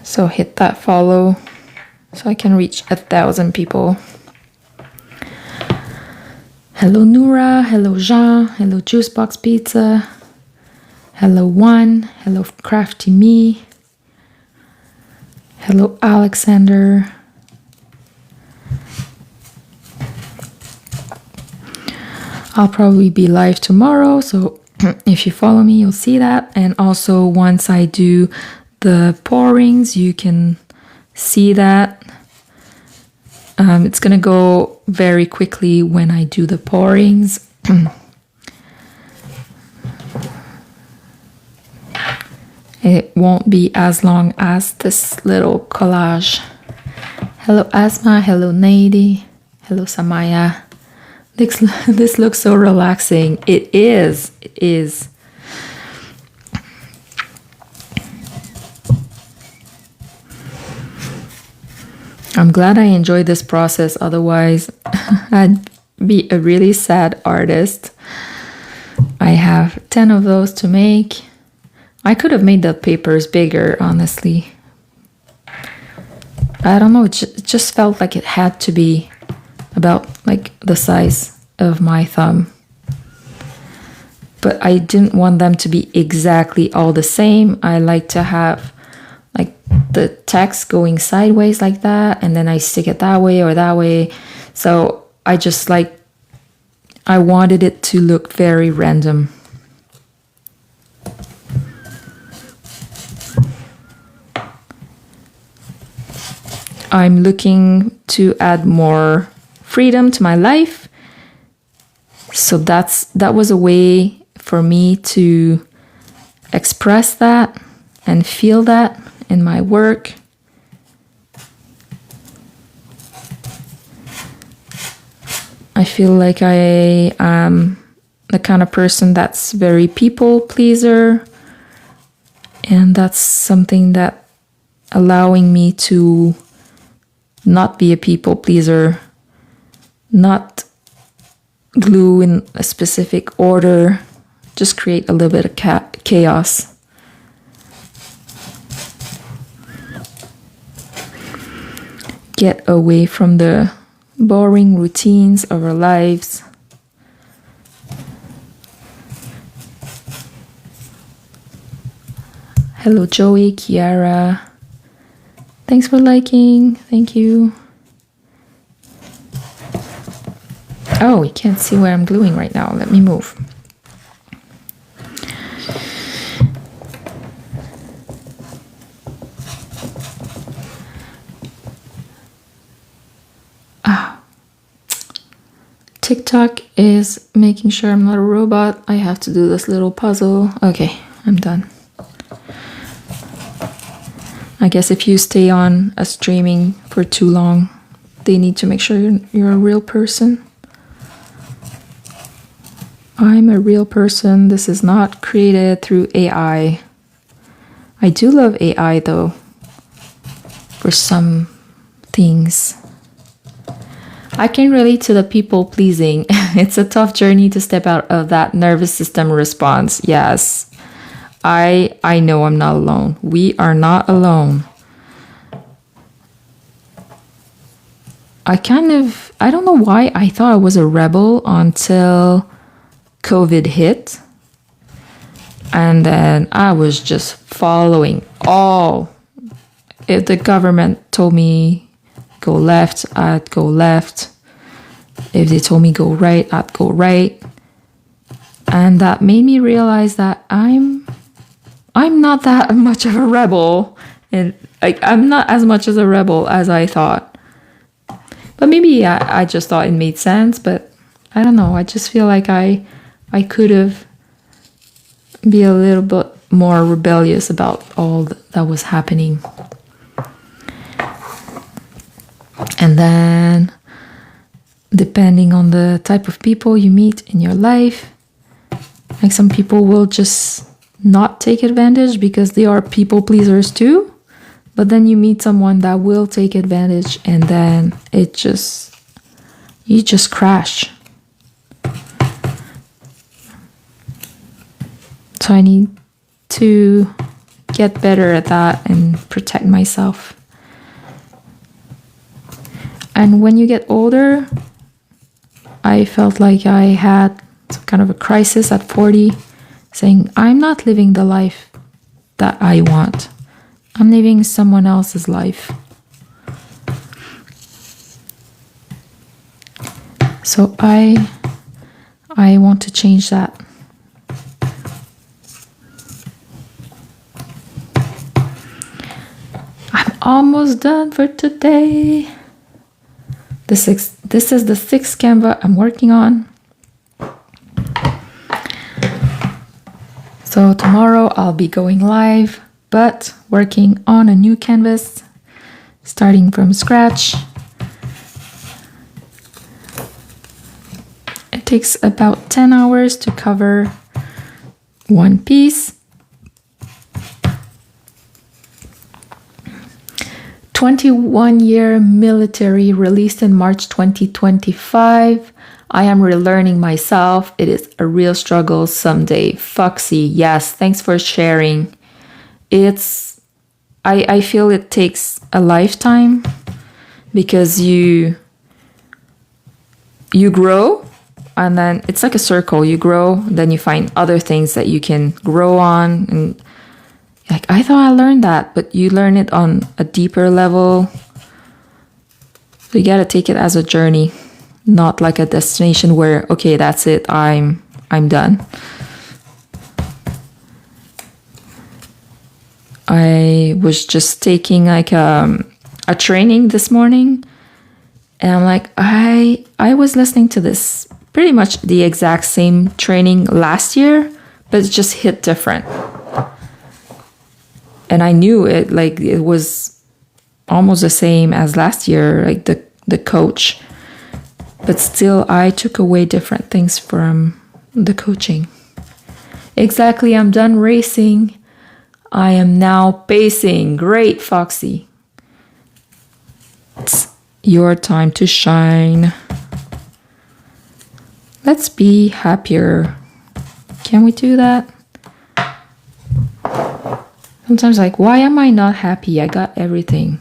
So hit that follow so I can reach 1,000 people. Hello Noura, hello Jean, hello Juicebox Pizza, hello Juan, hello Crafty Me, hello Alexander. I'll probably be live tomorrow, so if you follow me, you'll see that. And also once I do the pourings, you can see that. It's gonna go very quickly when I do the pourings. It won't be as long as this little collage. Hello Asma, hello Nady, hello Samaya. This looks so relaxing. It is. I'm glad I enjoyed this process, otherwise I'd be a really sad artist. I have 10 of those to make. I could have made the papers bigger, honestly. I don't know, it just felt like it had to be about like the size of my thumb. But I didn't want them to be exactly all the same. I like to have like the text going sideways like that, and then I stick it that way or that way. So I just I wanted it to look very random. I'm looking to add more freedom to my life. So that was a way for me to express that and feel that in my work. I feel like I am the kind of person that's very people pleaser, and that's something that allowing me to not be a people pleaser not glue in a specific order, just create a little bit of chaos. Get away from the boring routines of our lives. Hello, Joey, Kiara. Thanks for liking. Thank you. Oh, you can't see where I'm gluing right now. Let me move. TikTok is making sure I'm not a robot. I have to do this little puzzle. Okay, I'm done. I guess if you stay on a streaming for too long, they need to make sure you're a real person. I'm a real person. This is not created through AI. I do love AI though, for some things. I can relate to the people pleasing. It's a tough journey to step out of that nervous system response. Yes, I know I'm not alone. We are not alone. I don't know why I thought I was a rebel until COVID hit. And then I was just following all. If the government told me go left, I'd go left. If they told me go right, I'd go right. And that made me realize that I'm not that much of a rebel. And I'm not as much as a rebel as I thought. But maybe I just thought it made sense. But I don't know. I just feel like I could have be a little bit more rebellious about all that was happening. And then, depending on the type of people you meet in your life, like some people will just not take advantage because they are people pleasers too. But then you meet someone that will take advantage, and then you just crash. So I need to get better at that and protect myself. And when you get older, I felt like I had some kind of a crisis at 40, saying, I'm not living the life that I want. I'm living someone else's life. So I want to change that. I'm almost done for today. This is the 6th canvas I'm working on. So tomorrow I'll be going live, but working on a new canvas, starting from scratch. It takes about 10 hours to cover one piece. 21-year military, released in March 2025. I am relearning myself. It is a real struggle someday. Foxy, yes, thanks for sharing. I feel it takes a lifetime because you grow, and then it's like a circle. You grow, then you find other things that you can grow on, and like, I thought I learned that, but you learn it on a deeper level. So you gotta take it as a journey, not like a destination where, okay, that's it, I'm done. I was just taking like a training this morning, and I'm like, I was listening to this pretty much the exact same training last year, but it just hit different. And I knew it, like it was almost the same as last year, like the coach. But still, I took away different things from the coaching. Exactly, I'm done racing. I am now pacing. Great, Foxy. It's your time to shine. Let's be happier. Can we do that? Sometimes like, why am I not happy? I got everything.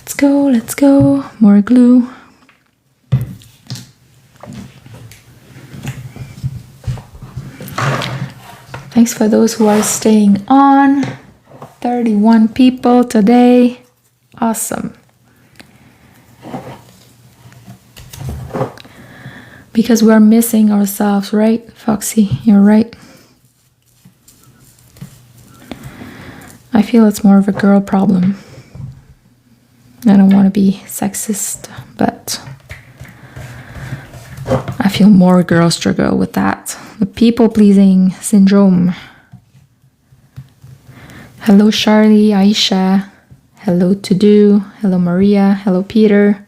Let's go. More glue. Thanks for those who are staying on. 31 people today. Awesome. Because we're missing ourselves, right, Foxy? You're right. I feel it's more of a girl problem. I don't want to be sexist, but I feel more girls struggle with that. The people-pleasing syndrome. Hello, Charlie, Aisha. Hello, To Do. Hello, Maria. Hello, Peter.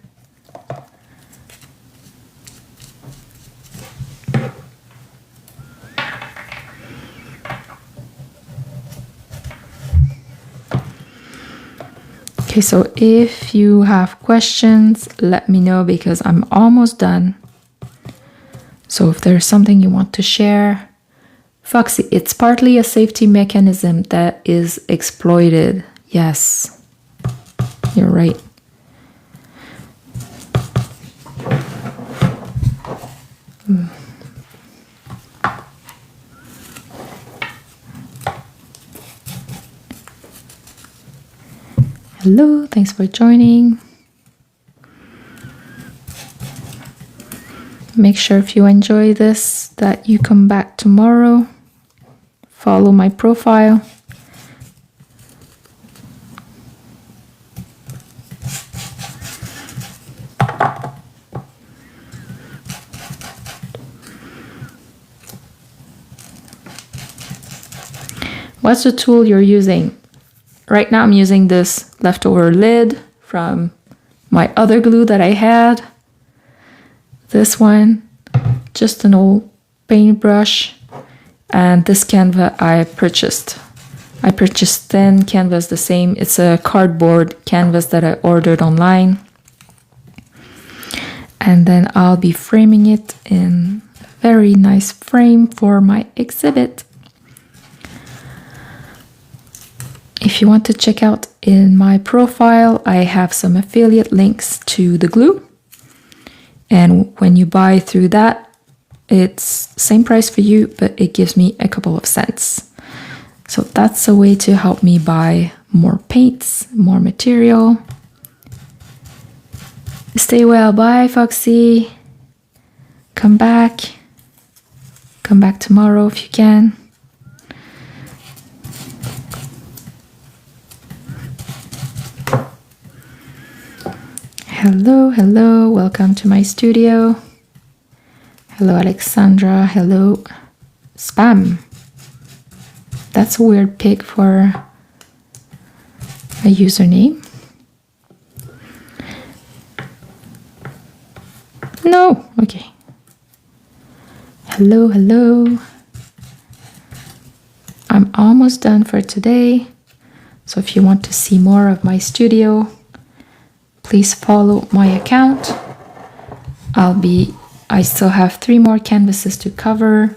Okay, so if you have questions, let me know because I'm almost done. So if there's something you want to share, Foxy, it's partly a safety mechanism that is exploited. Yes, you're right. Hello, thanks for joining. Make sure if you enjoy this that you come back tomorrow. Follow my profile. What's the tool you're using? Right now I'm using this leftover lid from my other glue that I had. This one, just an old paintbrush, and this canvas I purchased. I purchased 10 canvas the same. It's a cardboard canvas that I ordered online. And then I'll be framing it in a very nice frame for my exhibit. If you want to check out in my profile, I have some affiliate links to the glue. And when you buy through that, it's same price for you, but it gives me a couple of cents. So that's a way to help me buy more paints, more material. Stay well. Bye, Foxy. Come back. Come back tomorrow if you can. Hello, hello, welcome to my studio. Hello, Alexandra. Hello, Spam. That's a weird pic for a username. No, okay. Hello, hello. I'm almost done for today. So if you want to see more of my studio, please follow my account. I still have 3 more canvases to cover.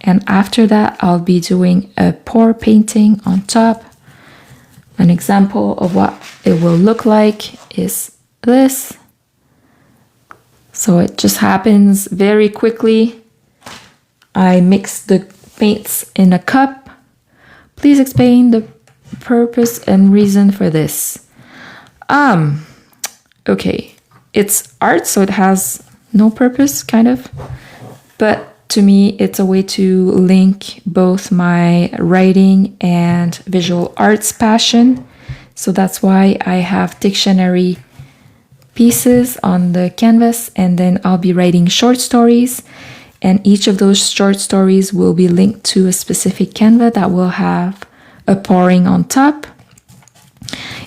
And after that, I'll be doing a pour painting on top. An example of what it will look like is this. So it just happens very quickly. I mix the paints in a cup. Please explain the purpose and reason for this. Okay, it's art, so it has no purpose, kind of. But to me, it's a way to link both my writing and visual arts passion. So that's why I have dictionary pieces on the canvas, and then I'll be writing short stories. And each of those short stories will be linked to a specific canvas that will have a pouring on top.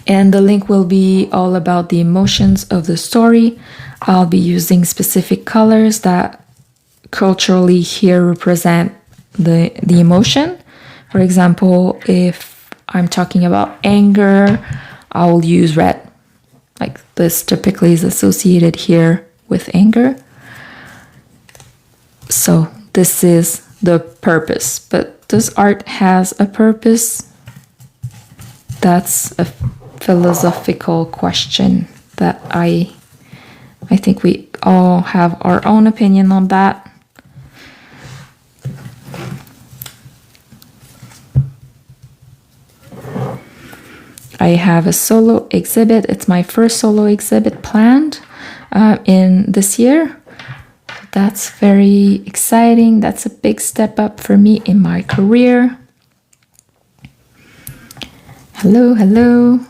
And the link will be all about the emotions of the story. I'll be using specific colors that culturally here represent the emotion. For example, if I'm talking about anger, I will use red. Like this typically is associated here with anger. So this is the purpose. But does art has a purpose? That's a philosophical question that I think we all have our own opinion on that. I have a solo exhibit. It's my first solo exhibit planned in this year. That's very exciting. That's a big step up for me in my career. Hello, hello.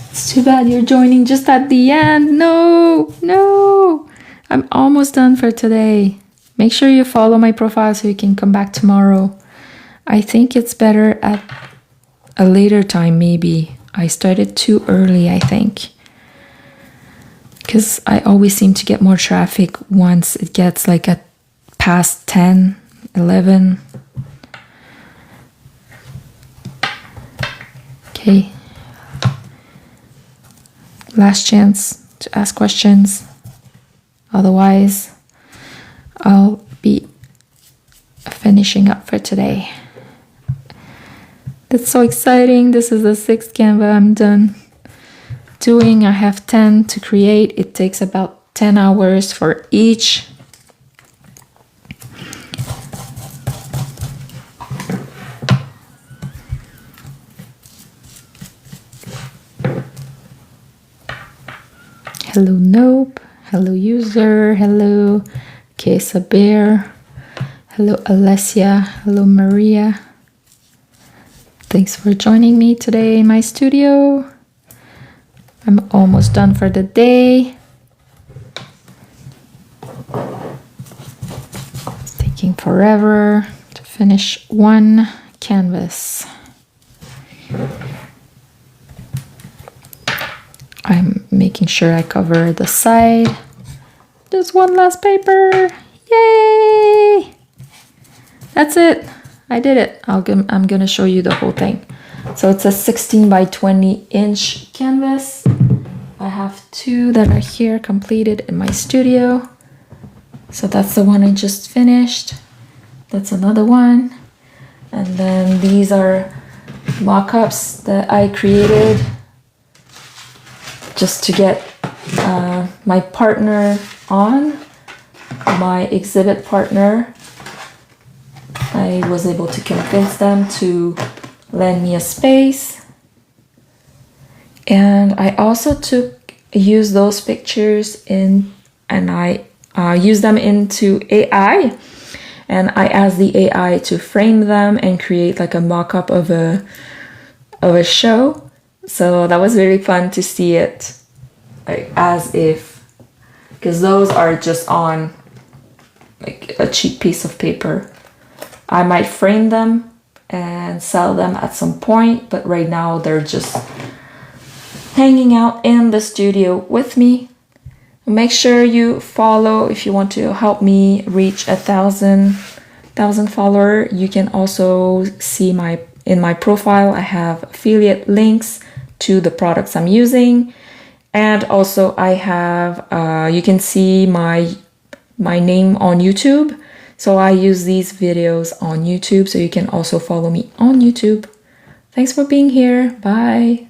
It's too bad you're joining just at the end. No, no. I'm almost done for today. Make sure you follow my profile so you can come back tomorrow. I think it's better at a later time, maybe. I started too early, I think. Because I always seem to get more traffic once it gets like at past 10, 11. Okay. Last chance to ask questions. Otherwise, I'll be finishing up for today. That's so exciting. This is the 6th Canva I'm done doing. I have 10 to create. It takes about 10 hours for each. Hello, Nope. Hello, user. Hello, Kesa Bear. Hello, Alessia. Hello, Maria. Thanks for joining me today in my studio. I'm almost done for the day. It's taking forever to finish one canvas. I'm making sure I cover the side. Just one last paper. Yay! That's it. I did it. I'm going to show you the whole thing. So it's a 16 by 20 inch canvas. I have 2 that are here completed in my studio. So that's the one I just finished. That's another one. And then these are mock-ups that I created just to get my partner on, my exhibit partner. I was able to convince them to lend me a space. And I also used those pictures and I used them into AI. And I asked the AI to frame them and create like a mock-up of a show. So that was really fun to see it like as if, because those are just on like a cheap piece of paper. I might frame them and sell them at some point, but right now they're just hanging out in the studio with me. Make sure you follow if you want to help me reach 1,000 follower. You can also see in my profile, I have affiliate links to the products I'm using. And also I have, you can see my name on YouTube. So I use these videos on YouTube, so you can also follow me on YouTube. Thanks for being here. Bye.